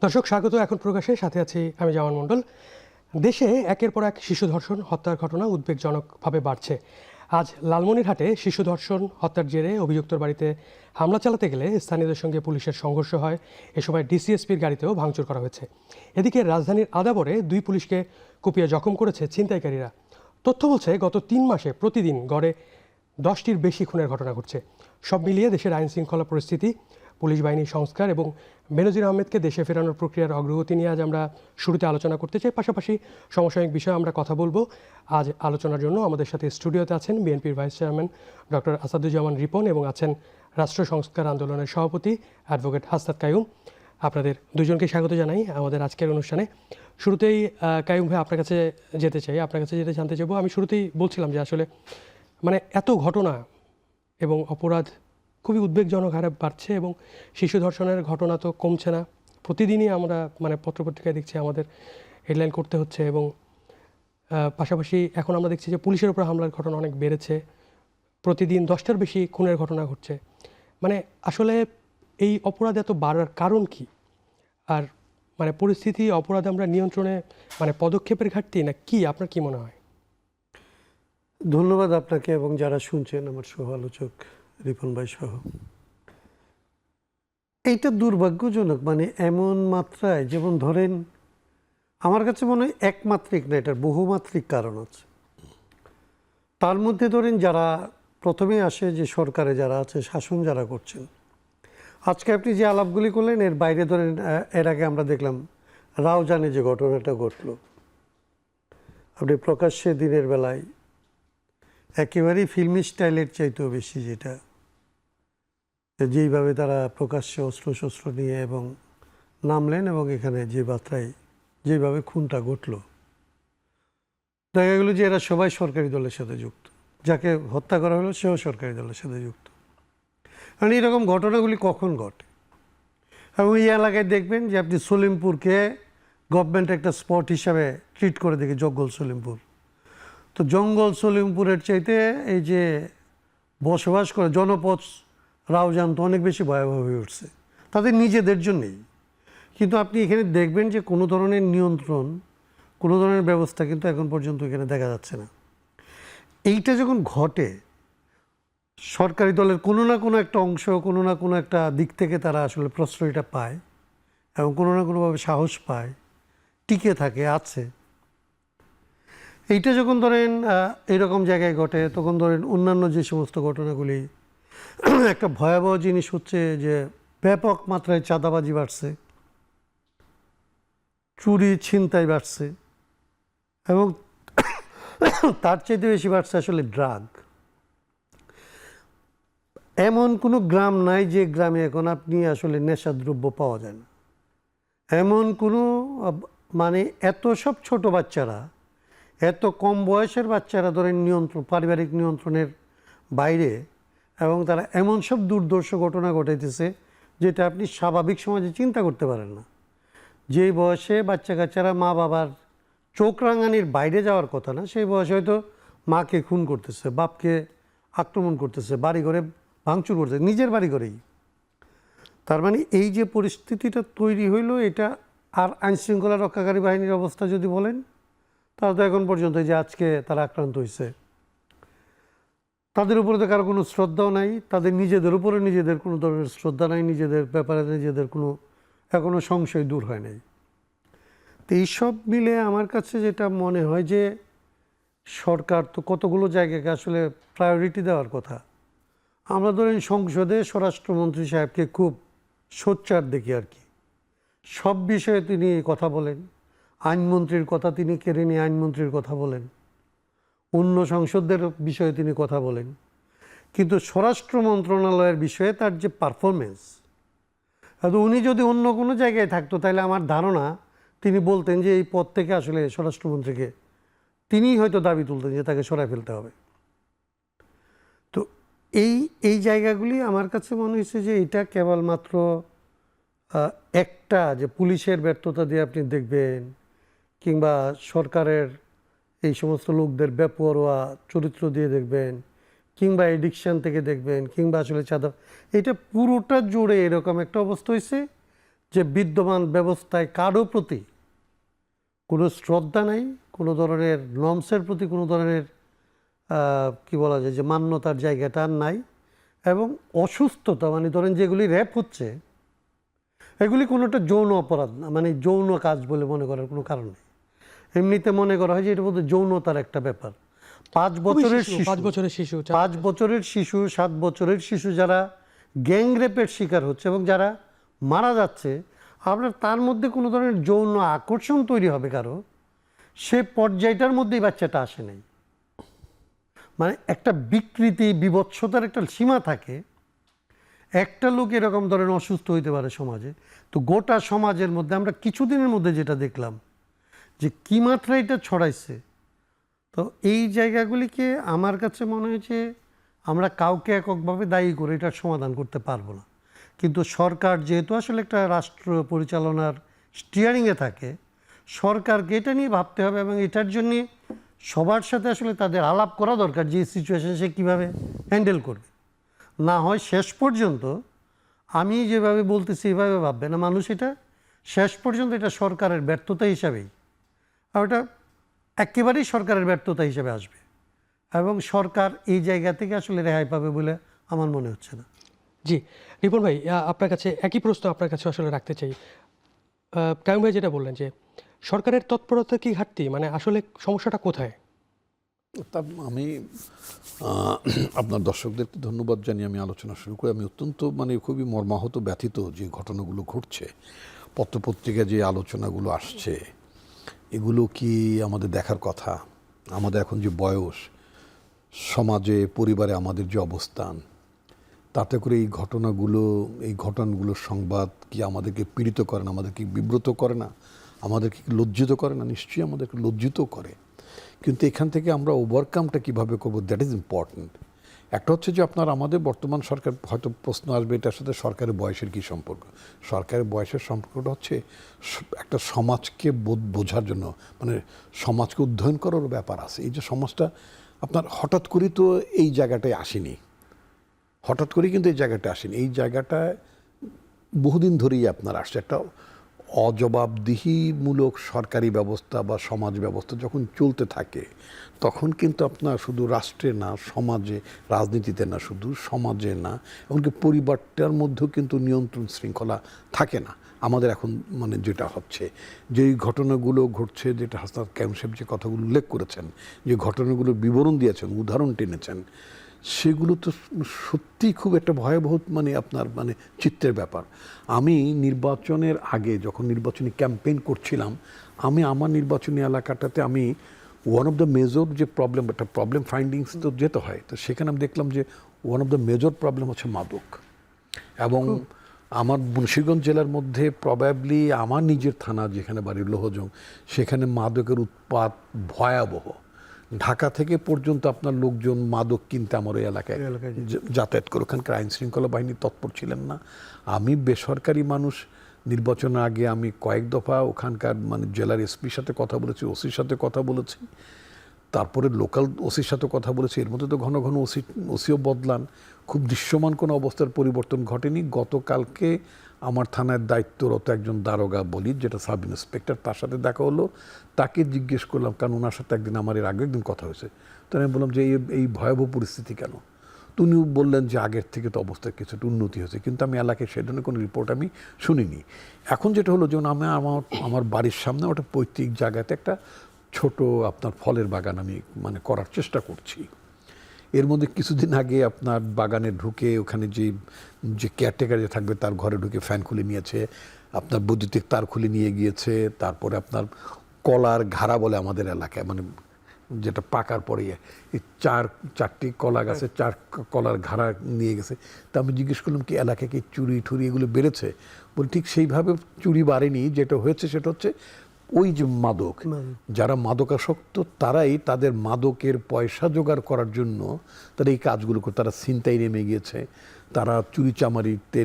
দর্শক স্বাগত এখন প্রকাশে, সাথে আছি আমি জামান মণ্ডল। দেশে একের পর এক শিশু ধর্ষণ হত্যার ঘটনা উদ্বেগজনকভাবে বাড়ছে। আজ লালমনিরহাটে শিশু ধর্ষণ হত্যার জেরে অভিযুক্তর বাড়িতে হামলা চালাতে গেলে স্থানীয়দের সঙ্গে পুলিশের সংঘর্ষ হয়। এ সময় ডিসিএসপির গাড়িতেও ভাঙচুর করা হয়েছে। এদিকে রাজধানীর আদাবরে 2 পুলিশকে কুপিয়ে জখম করেছে ছিনতাইকারীরা। তথ্য বলছে গত 3 মাসে প্রতিদিন গড়ে 10টির বেশি খুনের ঘটনা ঘটছে। সব মিলিয়ে দেশের আইন শৃঙ্খলা পরিস্থিতি, পুলিশ বাহিনীর সংস্কার এবং বেনজির আহমেদকে দেশে ফেরানোর প্রক্রিয়ার অগ্রগতি নিয়ে আজ আমরা শুরুতে আলোচনা করতে চাই। পাশাপাশি সমসাময়িক বিষয়ে আমরা কথা বলবো। আজ আলোচনার জন্য আমাদের সাথে স্টুডিওতে আছেন বিএনপির vice chairman doctor Asaduzzaman Ripon এবং আছেন রাষ্ট্র সংস্কার আন্দোলনের সভাপতি অ্যাডভোকেট হাসনাত কাইয়ুম। আপনাদের দুজনকে স্বাগত জানাই আমাদের আজকের অনুষ্ঠানে। শুরুতেই কাইয়ুম ভাই আপনার কাছে যেতে চাই, আপনার কাছে যেতে জানতে চাইবো। আমি শুরুতেই বলছিলাম যে আসলে এত ঘটনা এবং অপরাধ খুবই উদ্বেগজনক হারে বাড়ছে এবং শিশু ধর্ষণের ঘটনা তো কমছে না। প্রতিদিনই আমরা পত্রপত্রিকায় দেখছি আমাদের হেডলাইন করতে হচ্ছে এবং পাশাপাশি এখন আমরা দেখছি যে পুলিশের উপর হামলার ঘটনা অনেক বেড়েছে। প্রতিদিন 10টার বেশি খুনের ঘটনা ঘটছে। আসলে এই অপরাধ এত বাড়ার কারণ কি? আর পরিস্থিতি, অপরাধ আমরা নিয়ন্ত্রণে পদক্ষেপের ঘাটতি না কি, আপনার কি মনে হয়? ধন্যবাদ আপনাকে এবং যারা শুনছেন আমার সহ আলোচক রিপন ভাই সহ। এইটা দুর্ভাগ্যজনক, এমন মাত্রায়, যেমন ধরেন আমার কাছে মনে হয় একমাত্রিক না, এটার বহুমাত্রিক কারণ আছে। তার মধ্যে ধরেন যারা প্রথমে আসে, যে সরকারে যারা আছে, শাসন যারা করছেন, আজকে আপনি যে আলাপগুলি করলেন এর বাইরে ধরেন এর আগে আমরা দেখলাম রাউজানে যে ঘটনাটা ঘটল, আপনি প্রকাশ্যে দিনের বেলায় একেবারেই ফিল্মি স্টাইলের চাইতেও বেশি, যেইভাবে তারা প্রকাশ্যে অস্ত্রশস্ত্র নিয়ে এবং নামলেন এবং এখানে যে মাত্রায় যেভাবে খুনটা ঘটল, দেখা গেল যে এরা সবাই সরকারি দলের সাথে যুক্ত। যাকে হত্যা করা হলো সেও সরকারি দলের সাথে যুক্ত। কারণ এইরকম ঘটনাগুলি কখন ঘটে? এবং এই এলাকায় দেখবেন যে আপনি সলিমপুরকে গভর্নমেন্ট একটা স্পট হিসাবে ট্রিট করে দেখি, জঙ্গল সলিমপুর। তো জঙ্গল সলিমপুরের চাইতে এই যে বসবাস করে জনপদ রাউজান তো অনেক বেশি ভয়াবহ হয়ে উঠছে তাদের নিজেদের জন্যেই। কিন্তু আপনি এখানে দেখবেন যে কোনো ধরনের নিয়ন্ত্রণ, কোনো ধরনের ব্যবস্থা কিন্তু এখন পর্যন্ত এখানে দেখা যাচ্ছে না। এইটা যখন ঘটে, সরকারি দলের কোনো না কোনো একটা অংশ, কোনো না কোনো একটা দিক থেকে তারা আসলে প্রশ্রয়টা পায় এবং কোনো না কোনোভাবে সাহস পায়, টিকে থাকে, আছে। এইটা যখন ধরেন এরকম জায়গায় ঘটে, তখন ধরেন অন্যান্য যে সমস্ত ঘটনাগুলি, একটা ভয়াবহ জিনিস হচ্ছে যে ব্যাপক মাত্রায় চাঁদাবাজি বাড়ছে, চুরি ছিনতাই বাড়ছে এবং তার চাইতে বেশি বাড়ছে আসলে ড্রাগ। এমন কোনো গ্রাম নাই যে গ্রামে এখন আপনি আসলে নেশাদ্রব্য পাওয়া যায় না। এমন কোনো এত সব ছোট বাচ্চারা, এত কম বয়সের বাচ্চারা ধরেন পারিবারিক নিয়ন্ত্রণের বাইরে, এবং তারা এমন সব দুর্দর্শ ঘটনা ঘটাইতেছে যেটা আপনি স্বাভাবিক সমাজে চিন্তা করতে পারেন না। যেই বয়সে বাচ্চা কাচ্চারা মা বাবার চোখ রাঙানির বাইরে যাওয়ার কথা না, সেই বয়সে হয়তো মাকে খুন করতেছে, বাপকে আক্রমণ করতেছে, বাড়ি ঘরে ভাঙচুর করতেছে, নিজের বাড়ি ঘরেই। তার এই যে পরিস্থিতিটা তৈরি হইল, এটা আর আইনশৃঙ্খলা রক্ষাকারী বাহিনীর অবস্থা যদি বলেন, তারা তো এখন পর্যন্ত যে আজকে তারা আক্রান্ত হয়েছে, তাদের উপরে তো কারো কোনো শ্রদ্ধাও নাই, তাদের নিজেদের উপরে নিজেদের কোনো ধরনের শ্রদ্ধা নাই, নিজেদের ব্যাপারে নিজেদের কোনো এখনও সংশয় দূর হয় নাই। তো এইসব মিলে আমার কাছে যেটা মনে হয় যে সরকার তো কতগুলো জায়গাকে আসলে প্রায়োরিটি দেওয়ার কথা। আমরা ধরেন সংসদে স্বরাষ্ট্রমন্ত্রী সাহেবকে খুব সোচ্চার দেখি আর কি, সব বিষয়ে তিনি কথা বলেন। আইনমন্ত্রীর কথা তিনি কেড়ে নিয়ে আইনমন্ত্রীর কথা বলেন, অন্য সংসদদের বিষয়ে তিনি কথা বলেন, কিন্তু স্বরাষ্ট্র মন্ত্রণালয়ের বিষয়ে তার যে পারফরমেন্স, উনি যদি অন্য কোনো জায়গায় থাকতো তাহলে আমার ধারণা তিনি বলতেন যে এই পদ থেকে আসলে স্বরাষ্ট্রমন্ত্রীকে তিনিই হয়তো দাবি তুলতেন যে তাকে সরাই ফেলতে হবে। তো এই জায়গাগুলি আমার কাছে মনে হয়েছে যে এটা কেবলমাত্র একটা যে পুলিশের ব্যর্থতা দিয়ে আপনি দেখবেন, কিংবা সরকারের এই সমস্ত লোকদের বেপরোয়া চরিত্র দিয়ে দেখবেন, কিংবা এডিকশান থেকে দেখবেন, কিংবা আসলে চাঁদা, এটা পুরোটা জুড়ে এরকম একটা অবস্থা হয়েছে যে বিদ্যমান ব্যবস্থায় কারো প্রতি কোনো শ্রদ্ধা নাই, কোনো ধরনের নর্মসের প্রতি কোনো ধরনের কি বলা যায় যে মান্যতার জায়গাটা আর নাই, এবং অসুস্থতা মানে ধরেন যেগুলি র্যাপ হচ্ছে এগুলি কোনোটা যৌন অপরাধ না, মানে যৌন কাজ বলে মনে করার কোনো কারণ নেই। এমনিতে মনে করা হয় যে এটার মধ্যে যৌনতার একটা ব্যাপার। 5 বছরের শিশু, 5 বছরের শিশু, 5 বছরের শিশু, 7 বছরের শিশু যারা গ্যাং রেপের শিকার হচ্ছে এবং যারা মারা যাচ্ছে, আপনার তার মধ্যে কোনো ধরনের যৌন আকর্ষণ তৈরি হবে কারো, সে পর্যায়টার মধ্যেই বাচ্চাটা আসে নাই। মানে একটা বিকৃতি, বিভৎসতার একটা সীমা থাকে। একটা লোক এরকম ধরনের অসুস্থ হইতে পারে সমাজে, তো গোটা সমাজের মধ্যে আমরা কিছুদিনের মধ্যে যেটা দেখলাম যে কী মাত্রায় এটা ছড়াইছে। তো এই জায়গাগুলিকে আমার কাছে মনে হয়েছে আমরা কাউকে এককভাবে দায়ী করে এটার সমাধান করতে পারবো না, কিন্তু সরকার যেহেতু আসলে একটা রাষ্ট্র পরিচালনার স্টিয়ারিংয়ে থাকে, সরকারকে এটা নিয়ে ভাবতে হবে এবং এটার জন্যে সবার সাথে আসলে তাদের আলাপ করা দরকার যে সিচুয়েশন সে কীভাবে হ্যান্ডেল করবে। না হয় শেষ পর্যন্ত আমি যেভাবে বলতেছি এভাবে ভাববে না মানুষ, এটা শেষ পর্যন্ত এটা সরকারের ব্যর্থতা হিসাবেই, আর ওটা একেবারেই সরকারের ব্যর্থতা হিসেবে আসবে এবং সরকার এই জায়গা থেকে আসলে রেহাই পাবে বলে আমার মনে হচ্ছে না। জি রিপন ভাই, আপনার কাছে একই প্রশ্ন আপনার কাছে আসলে রাখতে চাই। কায়ুম ভাই যেটা বললেন যে সরকারের তৎপরতা কি ঘাটতি, মানে আসলে সমস্যাটা কোথায়? তা আমি আপনার দর্শকদেরকে ধন্যবাদ জানিয়ে আমি আলোচনা শুরু করি। আমি অত্যন্ত মানে খুবই মর্মাহত, ব্যথিত যে ঘটনাগুলো ঘটছে, পত্রপত্রিকায় যে আলোচনাগুলো আসছে, এগুলো কি আমাদের দেখার কথা? আমাদের এখন যে বয়স, সমাজে পরিবারে আমাদের যে অবস্থান, তাতে করে এই ঘটনাগুলোর সংবাদ কি আমাদেরকে পীড়িত করে না, আমাদেরকে বিব্রত করে না, আমাদেরকে লজ্জিত করে না? নিশ্চয়ই আমাদেরকে লজ্জিত করে। কিন্তু এখান থেকে আমরা ওভারকামটা কীভাবে করবো, দ্যাট ইজ ইম্পর্ট্যান্ট। একটা হচ্ছে যে আপনার আমাদের বর্তমান সরকার, হয়তো প্রশ্ন আসবে এটার সাথে সরকারের বয়সের কী সম্পর্ক। সরকারের বয়সের সম্পর্কটা হচ্ছে একটা সমাজকে বোঝার জন্য, মানে সমাজকে অধ্যয়ন করার ব্যাপার আছে। এই যে সমাজটা আপনার হঠাৎ করে তো এই জায়গাটায় আসেনি, হঠাৎ করেই কিন্তু এই জায়গাটা আসেনি। এই জায়গাটায় বহুদিন ধরেই আপনার আসছে। একটা অজবাবদিহিমূলক সরকারি ব্যবস্থা বা সমাজ ব্যবস্থা যখন চলতে থাকে, তখন কিন্তু আপনার শুধু রাষ্ট্রে না, সমাজে, রাজনীতিতে না, শুধু সমাজে না, এমনকি পরিবারটার মধ্যেও কিন্তু নিয়ন্ত্রণ শৃঙ্খলা থাকে না। আমাদের এখন মানে যেটা হচ্ছে, যেই ঘটনাগুলো ঘটছে, যেটা হাসনাত কায়ুম সাহেব যে কথাগুলো উল্লেখ করেছেন, যে ঘটনাগুলোর বিবরণ দিয়েছেন, উদাহরণ টেনেছেন, সেগুলো তো সত্যি খুব একটা ভয়াবহ মানে আপনার মানে চিত্রের ব্যাপার। আমি নির্বাচনের আগে যখন নির্বাচনী ক্যাম্পেইন করছিলাম, আমি আমার নির্বাচনী এলাকাটাতে আমি ওয়ান অফ দ্য মেজর যে প্রবলেম ফাইন্ডিংস তো যেতে হয়, তো সেখানে আমি দেখলাম যে one of the major problem হচ্ছে মাদক। এবং আমার মুন্সিগঞ্জ জেলার মধ্যে প্রবাবলি আমার নিজের থানা যেখানে বাড়ির লোহজং, সেখানে মাদকের উৎপাত ভয়াবহ। ঢাকা থেকে পর্যন্ত আপনার লোকজন মাদক কিনতে আমার ওই এলাকায় যাতায়াত করে। ওখানকার আইন শৃঙ্খলা বাহিনী তৎপর ছিলেন না। আমি বেসরকারি মানুষ, নির্বাচনের আগে আমি কয়েক দফা ওখানকার মানে জেলার এসপির সাথে কথা বলেছি, ওসির সাথে কথা বলেছি, তারপরে লোকাল ওসির সাথে কথা বলেছি। এর মধ্যে তো ঘন ঘন ওসিও বদলান, খুব দৃশ্যমান কোনো অবস্থার পরিবর্তন ঘটেনি। গতকালকে আমার থানায় দায়িত্বরত একজন দারোগা বলি, যেটা সাব ইন্সপেক্টর, তার সাথে দেখা হলো। তাকে জিজ্ঞেস করলাম, কারণ ওনার সাথে একদিন আমার এর আগে একদিন কথা হয়েছে, তো আমি বললাম যে এই ভয়াবহ পরিস্থিতি কেন? তো উনি বললেন যে আগের থেকে তো অবস্থার কিছুটা উন্নতি হয়েছে, কিন্তু আমি এলাকায় সে ধরনের কোনো রিপোর্ট আমি শুনিনি। এখন যেটা হলো, যেমন আমি আমার বাড়ির সামনে ওটা পৈতৃক জায়গাতে একটা ছোট আপনার ফলের বাগান আমি মানে করার চেষ্টা করছি। এর মধ্যে কিছুদিন আগে আপনার বাগানে ঢুকে ওখানে যে কেয়ারটেকার যে থাকবে তার ঘরে ঢুকে ফ্যান খুলে নিয়েছে, আপনার বৈদ্যুতিক তার খুলে নিয়ে গিয়েছে, তারপরে আপনার কলার ঘাড়া বলে আমাদের এলাকায়, মানে যেটা পাকার পরে এই চারটি কলা গাছে 4 কলার ঘাড়া নিয়ে গেছে। তা আমি জিজ্ঞেস করলাম কি এলাকায় কি চুরি ঠুরি এগুলো বেড়েছে? বলে ঠিক সেইভাবে চুরি বাড়েনি, যেটা হয়েছে সেটা হচ্ছে ওই যে মাদক, যারা মাদকাসক্ত তারাই তাদের মাদকের পয়সা জোগাড় করার জন্য তারা এই কাজগুলো করে, তারা ছিনতাই নেমে গিয়েছে, তারা চুরি চামারিতে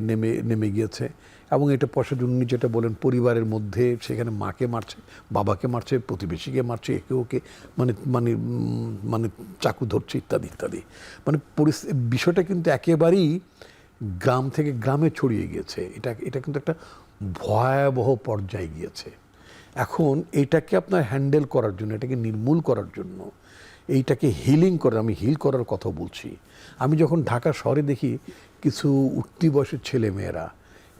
নেমে গিয়েছে। এবং এটা পয়সার জন্য যেটা বলেন পরিবারের মধ্যে, সেখানে মাকে মারছে, বাবাকে মারছে, প্রতিবেশীকে মারছে, একে ওকে মানে মানে মানে চাকু ধরছে, ইত্যাদি ইত্যাদি। মানে বিষয়টা কিন্তু একেবারেই গ্রাম থেকে গ্রামে ছড়িয়ে গিয়েছে। এটা কিন্তু একটা ভয়াবহ পর্যায়ে গিয়েছে। এখন এইটাকে আপনার হ্যান্ডেল করার জন্য, এটাকে নির্মূল করার জন্য, এইটাকে হিলিং করে, আমি হিল করার কথা বলছি। আমি যখন ঢাকা শহরে দেখি কিছু উঠতি বয়সের ছেলে মেয়েরা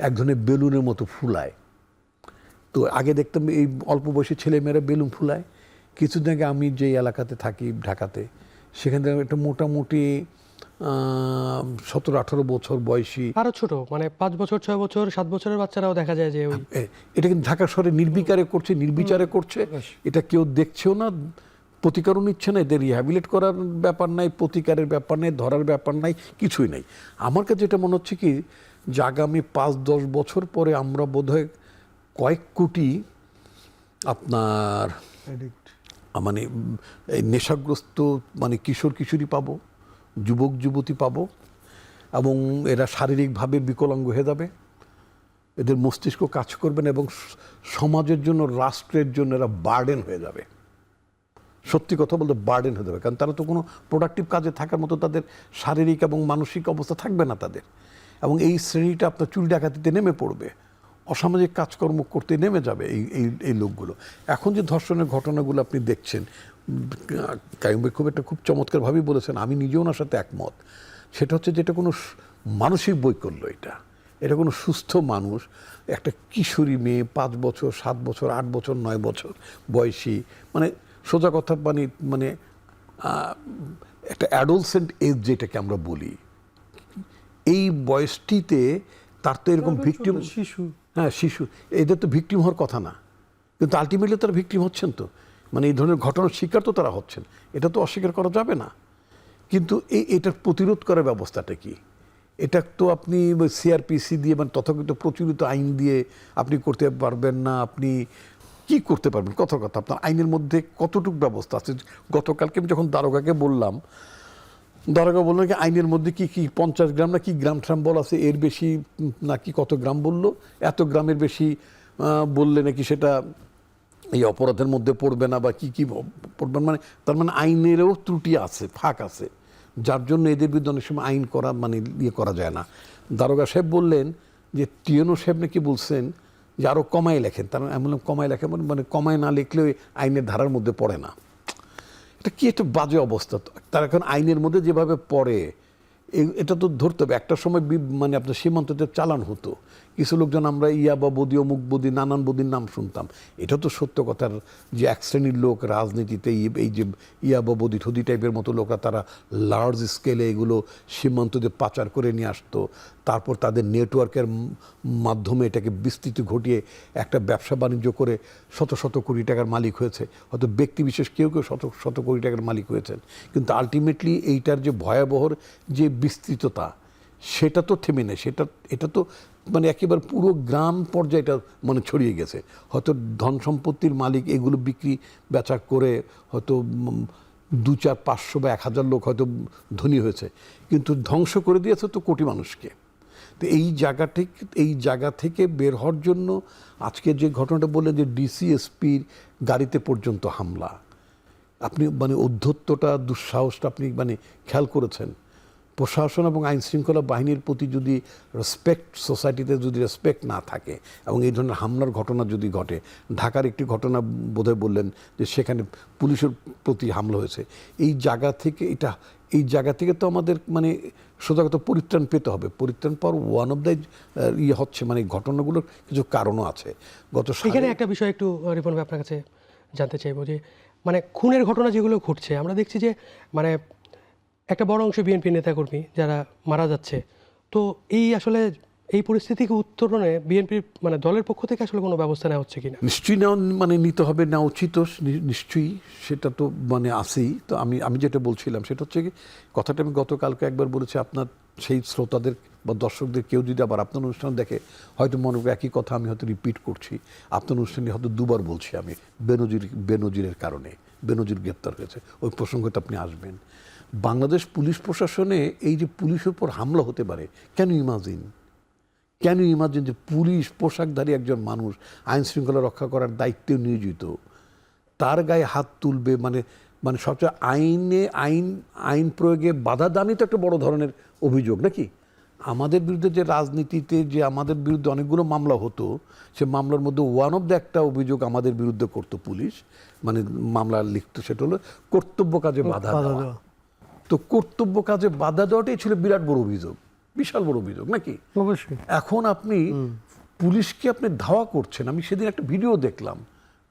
এক ধরনের বেলুনের মতো ফুলায়, তো আগে দেখতাম এই অল্প বয়সী ছেলে মেয়েরা বেলুন ফুলায়। কিছুদিন আগে আমি যে এলাকাতে থাকি ঢাকাতে, সেখান থেকে একটা মোটামুটি 17-18 বছর বয়সী, আরো ছোট মানে 5 বছর 6 বছর 7 বছরের বাচ্চারাও দেখা যায় যে ওই এটা কিন্তু ঢাকা শহরে নির্বিকারে করছে, নির্বিচারে করছে। এটা কেউ দেখছেও না, প্রতিকারও নিচ্ছে না, এদের রিহ্যাবিলিট করার ব্যাপার নাই, প্রতিকারের ব্যাপার নাই, ধরার ব্যাপার নাই, কিছুই নাই। আমার কাছে যেটা মনে হচ্ছে কি, যে আগামী 5-10 বছর পরে আমরা বোধহয় কয়েক কোটি আপনার মানে এই নেশাগ্রস্ত মানে কিশোর কিশোরী পাবো, যুবক যুবতী পাবো, এবং এরা শারীরিকভাবে বিকলাঙ্গ হয়ে যাবে, এদের মস্তিষ্ক কাজ করবে না, এবং সমাজের জন্য, রাষ্ট্রের জন্য এরা বার্ডেন হয়ে যাবে। সত্যি কথা বলতে বার্ডেন হয়ে যাবে, কারণ তারা তো কোনো প্রোডাক্টিভ কাজে থাকার মতো তাদের শারীরিক এবং মানসিক অবস্থা থাকবে না তাদের। এবং এই শ্রেণীটা আপনার চুরি ডাকাতিতে নেমে পড়বে, অসামাজিক কাজকর্ম করতে নেমে যাবে এই লোকগুলো। এখন যে ধর্ষণের ঘটনাগুলো আপনি দেখছেন, কাইয়ুম ভাই খুব চমৎকারভাবেই বলেছেন, আমি নিজেও ওনার সাথে একমত। সেটা হচ্ছে যে এটা কোনো মানসিক বৈকল্য, এটা কোনো সুস্থ মানুষ, একটা কিশোরী মেয়ে 5 বছর 7 বছর 8 বছর 9 বছর বয়সী, মানে সোজা কথা মানে একটা অ্যাডোলসেন্ট এজ যেটাকে আমরা বলি, এই বয়সটিতে তার তো এরকম ভিকটিম, শিশু, হ্যাঁ শিশু, এদের তো ভিকটিম হওয়ার কথা না, কিন্তু আলটিমেটলি তারা ভিকটিম হচ্ছেন। তো মানে এই ধরনের ঘটনার শিকার তো তারা হচ্ছেন, এটা তো অস্বীকার করা যাবে না। কিন্তু এটার প্রতিরোধ করার ব্যবস্থাটা কি? এটা তো আপনি সিআরপিসি দিয়ে, মানে তথাকথিত প্রচলিত আইন দিয়ে আপনি করতে পারবেন না। আপনি কি করতে পারবেন? কথা আপনার আইনের মধ্যে কতটুকু ব্যবস্থা আছে? গতকালকে আমি যখন দারোগাকে বললাম, দারোগা বললো কি আইনের মধ্যে কি 50 গ্রাম না কি গ্রাম ট্রাম বল আছে, এর বেশি নাকি কত গ্রাম বললো, এত গ্রামের বেশি বললে নাকি সেটা এই অপরাধের মধ্যে পড়বে না, বা কি পড়বে, মানে তার মানে আইনেরও ত্রুটি আছে, ফাঁক আছে, যার জন্য এদের বিরুদ্ধে অনেক সময় আইন করা মানে ইয়ে করা যায় না। দারোগা সাহেব বললেন যে টিএনও সাহেব নাকি বলছেন যে আরও কমায় লেখেন। তার আমি বললাম কমায় লেখেন মানে কমায় না লিখলেও আইনের ধারার মধ্যে পড়ে না। এটা কি একটা বাজে অবস্থা। তার এখন আইনের মধ্যে যেভাবে পড়ে, এটা তো ধরতে হবে। একটা সময় মানে আপনার সীমান্ততে চালান হতো, কিছু লোকজন আমরা ইয়াবা বদি, অমুক বদি, নানান বদির নাম শুনতাম। এটা তো সত্য কথার যে এক শ্রেণীর লোক রাজনীতিতে এই যে ইয়াবা বদি ঠদি টাইপের মতো লোকরা, তারা লার্জ স্কেলে এগুলো সীমান্ত দিয়ে পাচার করে নিয়ে আসতো, তারপর তাদের নেটওয়ার্কের মাধ্যমে এটাকে বিস্তৃতি ঘটিয়ে একটা ব্যবসা বাণিজ্য করে শত শত কোটি টাকার মালিক হয়েছে। হয়তো ব্যক্তি বিশেষ কেউ কেউ শত শত কোটি টাকার মালিক হয়েছেন, কিন্তু আলটিমেটলি এইটার যে ভয়াবহর যে বিস্তৃততা, সেটা তো থেমে নেই। এটা তো মানে একেবারে পুরো গ্রাম পর্যায়ে এটা মানে ছড়িয়ে গেছে। হয়তো ধন সম্পত্তির মালিক এগুলো বিক্রি বেচা করে হয়তো 2, 4, 500 বা 1000 লোক হয়তো ধনী হয়েছে, কিন্তু ধ্বংস করে দিয়েছে তো কোটি মানুষকে। তো এই জায়গা থেকে বের হওয়ার জন্য আজকে যে ঘটনাটা বললেন যে ডিসিএসপির গাড়িতে পর্যন্ত হামলা, আপনি মানে অধ্যত্বটা, দুঃসাহসটা আপনি মানে খেয়াল করেছেন? প্রশাসন এবং আইন শৃঙ্খলা বাহিনীর প্রতি যদি রেসপেক্ট, সোসাইটিতে যদি রেসপেক্ট না থাকে, এবং এই ধরনের হামলার ঘটনা যদি ঘটে, ঢাকার একটি ঘটনা বোধহয় বললেন যে সেখানে পুলিশের প্রতি হামলা হয়েছে, এই জায়গা থেকে তো আমাদের মানে সোজা কথা পরিত্রাণ পেতে হবে। পরিত্রাণ পাওয়ার ওয়ান অফ দ্য হচ্ছে মানে ঘটনাগুলোর কিছু কারণও আছে। এখানে একটা বিষয় একটু রিপন ভাই আপনার কাছে জানতে চাইবো যে মানে খুনের ঘটনা যেগুলো ঘটছে, আমরা দেখছি যে মানে একটা বড় অংশ বিএনপি নেতাকর্মী যারা মারা যাচ্ছে। তো আসলে এই পরিস্থিতিকে উত্তরণে বিএনপির মানে দলের পক্ষ থেকে আসলে কোনো ব্যবস্থা নেওয়া হচ্ছে কিনা? নিশ্চয়ই নিতে হবে, নেওয়া উচিত নিশ্চয়ই, সেটা তো মানে আছেই। তো আমি যেটা বলছিলাম সেটা হচ্ছে কি, কথাটা আমি গতকালকে একবার বলেছি, আপনার সেই শ্রোতাদের বা দর্শকদের কেউ যদি আবার আপনার অনুষ্ঠান দেখে, হয়তো মনে করবে একই কথা আমি হয়তো রিপিট করছি। আপনার অনুষ্ঠানে হয়তো 2বার বলছি আমি, বেনজিরের কারণে, বেনজির গ্রেপ্তার হয়েছে, ওই প্রসঙ্গটা আপনি আসবেন। বাংলাদেশ পুলিশ প্রশাসনে এই যে পুলিশের উপর হামলা হতে পারে, কেন ইমাজিন যে পুলিশ পোশাকধারী একজন মানুষ আইন শৃঙ্খলা রক্ষা করার দায়িত্বে নিয়োজিত, তার গায়ে হাত তুলবে, মানে সবচেয়ে আইন প্রয়োগে বাধা দানই তো একটা বড় ধরনের অভিযোগ নাকি? আমাদের বিরুদ্ধে যে রাজনীতিতে যে আমাদের বিরুদ্ধে অনেকগুলো মামলা হতো, সে মামলার মধ্যে ওয়ান অফ দ্য একটা অভিযোগ আমাদের বিরুদ্ধে করতো পুলিশ, মানে মামলা লিখতো, সেটা হলো কর্তব্য কাজে বাধা দেওয়া। তো কর্তব্য কাজে বাধা দেওয়াটাই ছিল বিরাট বড় অভিযোগ, বিশাল বড় অভিযোগ নাকি? অবশ্যই। এখন আপনি পুলিশকে আপনি ধাওয়া করছেন, আমি সেদিন একটা ভিডিও দেখলাম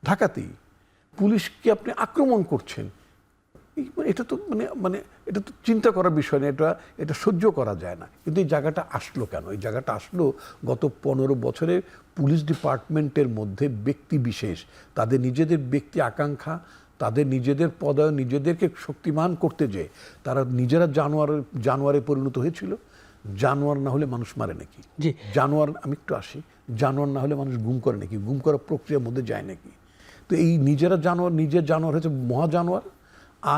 ঢাকাতেই, পুলিশকে আপনি আক্রমণ করছেন, এটা তো মানে এটা তো চিন্তা করার বিষয় না, এটা সহ্য করা যায় না। কিন্তু এই জায়গাটা আসলো কেন? এই জায়গাটা আসলো গত 15 বছরে পুলিশ ডিপার্টমেন্টের মধ্যে ব্যক্তি বিশেষ তাদের নিজেদের ব্যক্তি আকাঙ্ক্ষা, তাদের নিজেদের পদায়ন, নিজেদেরকে শক্তিমান করতে যেয়ে তারা নিজেরা জানোয়ারে পরিণত হয়েছিল। জানোয়ার না হলে মানুষ মারে নাকি? জি। জানোয়ার, আমি একটু আসি, জানোয়ার না হলে মানুষ গুম করে নাকি? গুম করার প্রক্রিয়ার মধ্যে যায় নাকি? তো এই নিজেরা জানোয়ার, নিজের জানোয়ার হচ্ছে মহা জানোয়ার,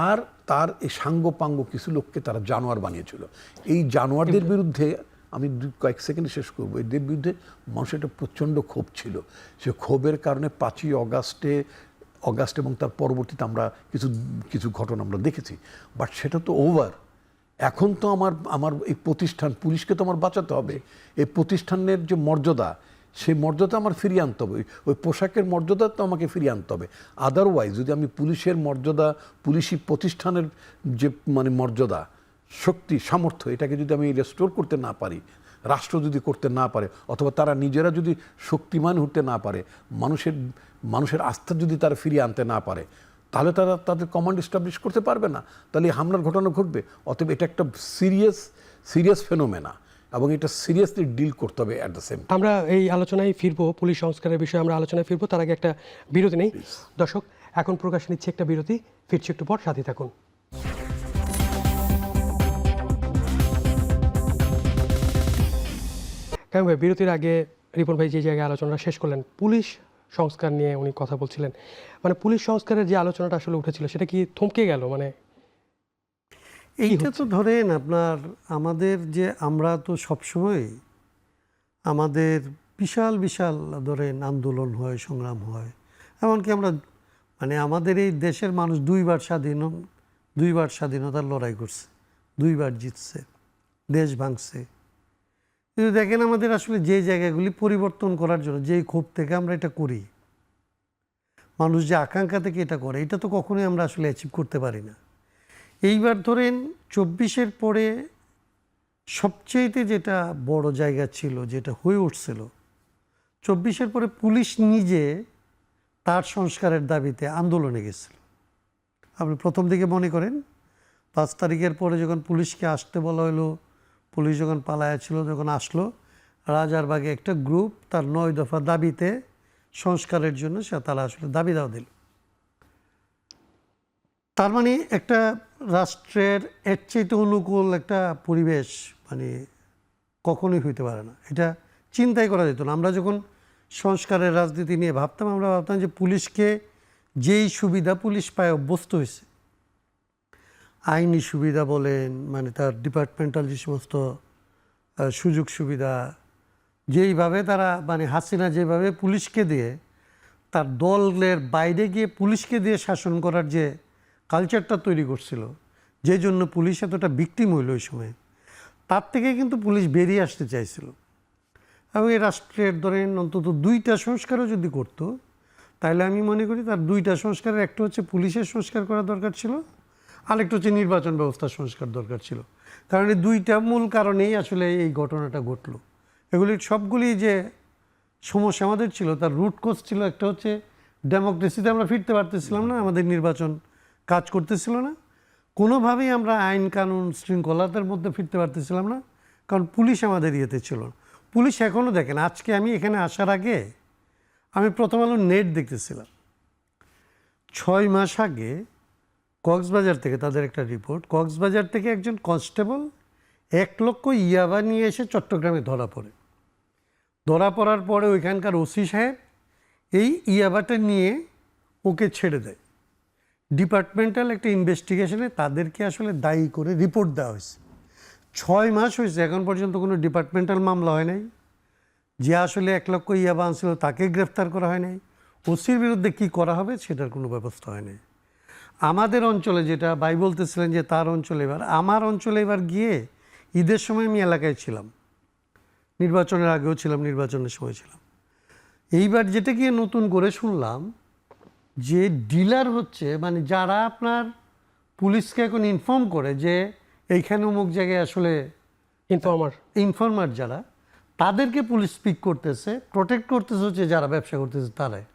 আর তার এই সাঙ্গপাঙ্গ কিছু লোককে তারা জানোয়ার বানিয়েছিল। এই জানোয়ারদের বিরুদ্ধে আমি কয়েক সেকেন্ডে শেষ করবো, এদের বিরুদ্ধে মানুষের একটা প্রচণ্ড ক্ষোভ ছিল। সে ক্ষোভের কারণে 5ই অগাস্ট এবং তার পরবর্তীতে আমরা কিছু ঘটনা আমরা দেখেছি, বাট সেটা তো ওভার। এখন তো আমার এই প্রতিষ্ঠান, পুলিশকে তো আমার বাঁচাতে হবে। এই প্রতিষ্ঠানের যে মর্যাদা, সেই মর্যাদা আমার ফিরিয়ে আনতে হবে, ওই পোশাকের মর্যাদা তো আমাকে ফিরিয়ে আনতে হবে। আদারওয়াইজ যদি আমি পুলিশের মর্যাদা, পুলিশি প্রতিষ্ঠানের যে মানে মর্যাদা, শক্তি, সামর্থ্য, এটাকে যদি আমি রেস্টোর করতে না পারি, রাষ্ট্র যদি করতে না পারে, অথবা তারা নিজেরা যদি শক্তিমান হতে না পারে, মানুষের আস্থা যদি তারা ফিরিয়ে আনতে না পারে, তাহলে তারা তাদের কমান্ড এস্টাবলিশ করতে পারবে না, তাহলে এই হামলার ঘটনা ঘটবে। অতএব এটা একটা সিরিয়াস ফেনোমেনা এবং এটা সিরিয়াসলি ডিল করতে হবে অ্যাট দ্য সেম। আমরা এই আলোচনায় ফিরবো, পুলিশ সংস্কারের বিষয়ে আমরা আলোচনায় ফিরবো, তার আগে একটা বিরতি নেই। দর্শক, এখন প্রকাশ নিচ্ছে একটা বিরতি, ফিরছি একটু পর, সাথে থাকুন। কেমন ভাই, বিরতির আগে রিপন ভাই যে জায়গায় আলোচনাটা শেষ করলেন, পুলিশ সংস্কার নিয়ে উনি কথা বলছিলেন, মানে পুলিশ সংস্কারের যে আলোচনাটা আসলে উঠেছিল সেটা কি থমকে গেল? মানে এইটা তো ধরেন আপনার আমরা তো সবসময় আমাদের বিশাল বিশাল ধরেন আন্দোলন হয়, সংগ্রাম হয়, এমনকি আমরা মানে আমাদের এই দেশের মানুষ দুইবার স্বাধীনতার লড়াই করছে, দুইবার জিতছে, দেশ ভাঙছে। কিন্তু দেখেন আমাদের আসলে যে জায়গাগুলি পরিবর্তন করার জন্য, যেই ক্ষোভ থেকে আমরা এটা করি, মানুষ যে আকাঙ্ক্ষা থেকে এটা করে, এটা তো কখনোই আমরা আসলে অ্যাচিভ করতে পারি না। এইবার ধরেন 24-এর পরে সবচেয়েতে যেটা বড় জায়গা ছিল, যেটা হয়ে উঠছিল, 24-এর পরে পুলিশ নিজে তার সংস্কারের দাবিতে আন্দোলনে গেছিল। আপনি প্রথম দিকে মনে করেন 5 তারিখের পরে যখন পুলিশকে আসতে বলা হলো, পুলিশ যখন পালায়া ছিল, যখন আসলো, রাজারবাগে একটা গ্রুপ তার 9 দফা দাবিতে সংস্কারের জন্য তারা আসলে দাবি দাওয়া দিল। তার মানে একটা রাষ্ট্রের এর চাইতে অনুকূল একটা পরিবেশ মানে কখনোই হইতে পারে না, এটা চিন্তাই করা যেত না। আমরা যখন সংস্কারের রাজনীতি নিয়ে ভাবতাম, আমরা ভাবতাম যে পুলিশকে যেই সুবিধা পুলিশ পায় অভ্যস্ত হয়েছে, আইনি সুবিধা বলেন, মানে তার ডিপার্টমেন্টাল যে সমস্ত সুযোগ সুবিধা, যেইভাবে তারা মানে হাসিনা যেভাবে পুলিশকে দিয়ে তার দলের বাইরে গিয়ে পুলিশকে দিয়ে শাসন করার যে কালচারটা তৈরি করছিল, যে জন্য পুলিশ এতটা ভিকটিম হইল ওই সময়, তার থেকে কিন্তু পুলিশ বেরিয়ে আসতে চাইছিল। এবং এই রাষ্ট্রের ধরেন অন্তত 2টা সংস্কারও যদি করতো, তাহলে আমি মনে করি তার 2টা সংস্কারের একটা হচ্ছে পুলিশের সংস্কার করা দরকার ছিল, আরেকটা হচ্ছে নির্বাচন ব্যবস্থার সংস্কার দরকার ছিল। কারণ এই 2টা মূল কারণেই আসলে এই ঘটনাটা ঘটলো। এগুলির সবগুলি যে সমস্যা আমাদের ছিল, তার রুট কোজ ছিল, একটা হচ্ছে ডেমোক্রেসিতে আমরা ফিরতে পারতেছিলাম না, আমাদের নির্বাচন কাজ করতেছিল না, কোনোভাবেই আমরা আইন কানুন শৃঙ্খলাতার মধ্যে ফিরতে পারতেছিলাম না, কারণ পুলিশ আমাদের ইয়েতে ছিল না। পুলিশ এখনও দেখেন, আজকে আমি এখানে আসার আগে আমি প্রথম আলো নেট দেখতেছিলাম, 6 মাস আগে কক্সবাজার থেকে তাদের একটা রিপোর্ট, কক্সবাজার থেকে একজন কনস্টেবল 1 লক্ষ ইয়াবা নিয়ে এসে চট্টগ্রামে ধরা পড়ে। ধরা পড়ার পরে ওইখানকার ওসি সাহেব এই ইয়াবাটা নিয়ে ওকে ছেড়ে দেয়। ডিপার্টমেন্টাল একটা ইনভেস্টিগেশনে তাদেরকে আসলে দায়ী করে রিপোর্ট দেওয়া হয়েছে। 6 মাস হয়েছে, এখন পর্যন্ত কোনো ডিপার্টমেন্টাল মামলা হয় নাই। যে আসলে 1 লক্ষ ইয়াবা আনছিল তাকে গ্রেফতার করা হয় নাই। ওসির বিরুদ্ধে কি করা হবে সেটার কোনো ব্যবস্থা হয় নাই। আমাদের অঞ্চলে যেটা ভাই বলতেছিলেন যে তার অঞ্চলে, এবার আমার অঞ্চলে এবার গিয়ে ঈদের সময় আমি এলাকায় ছিলাম, নির্বাচনের আগেও ছিলাম, নির্বাচনের সময় ছিলাম। এইবার যেটা গিয়ে নতুন করে শুনলাম যে ডিলার হচ্ছে মানে যারা আপনার পুলিশকে এখন ইনফর্ম করে যে এইখানে অমুক জায়গায় আসলে ইনফরমার যারা, তাদেরকে পুলিশ পিক করতেছে, প্রোটেক্ট করতেছে হচ্ছে যারা ব্যবসা করতেছে তারাই।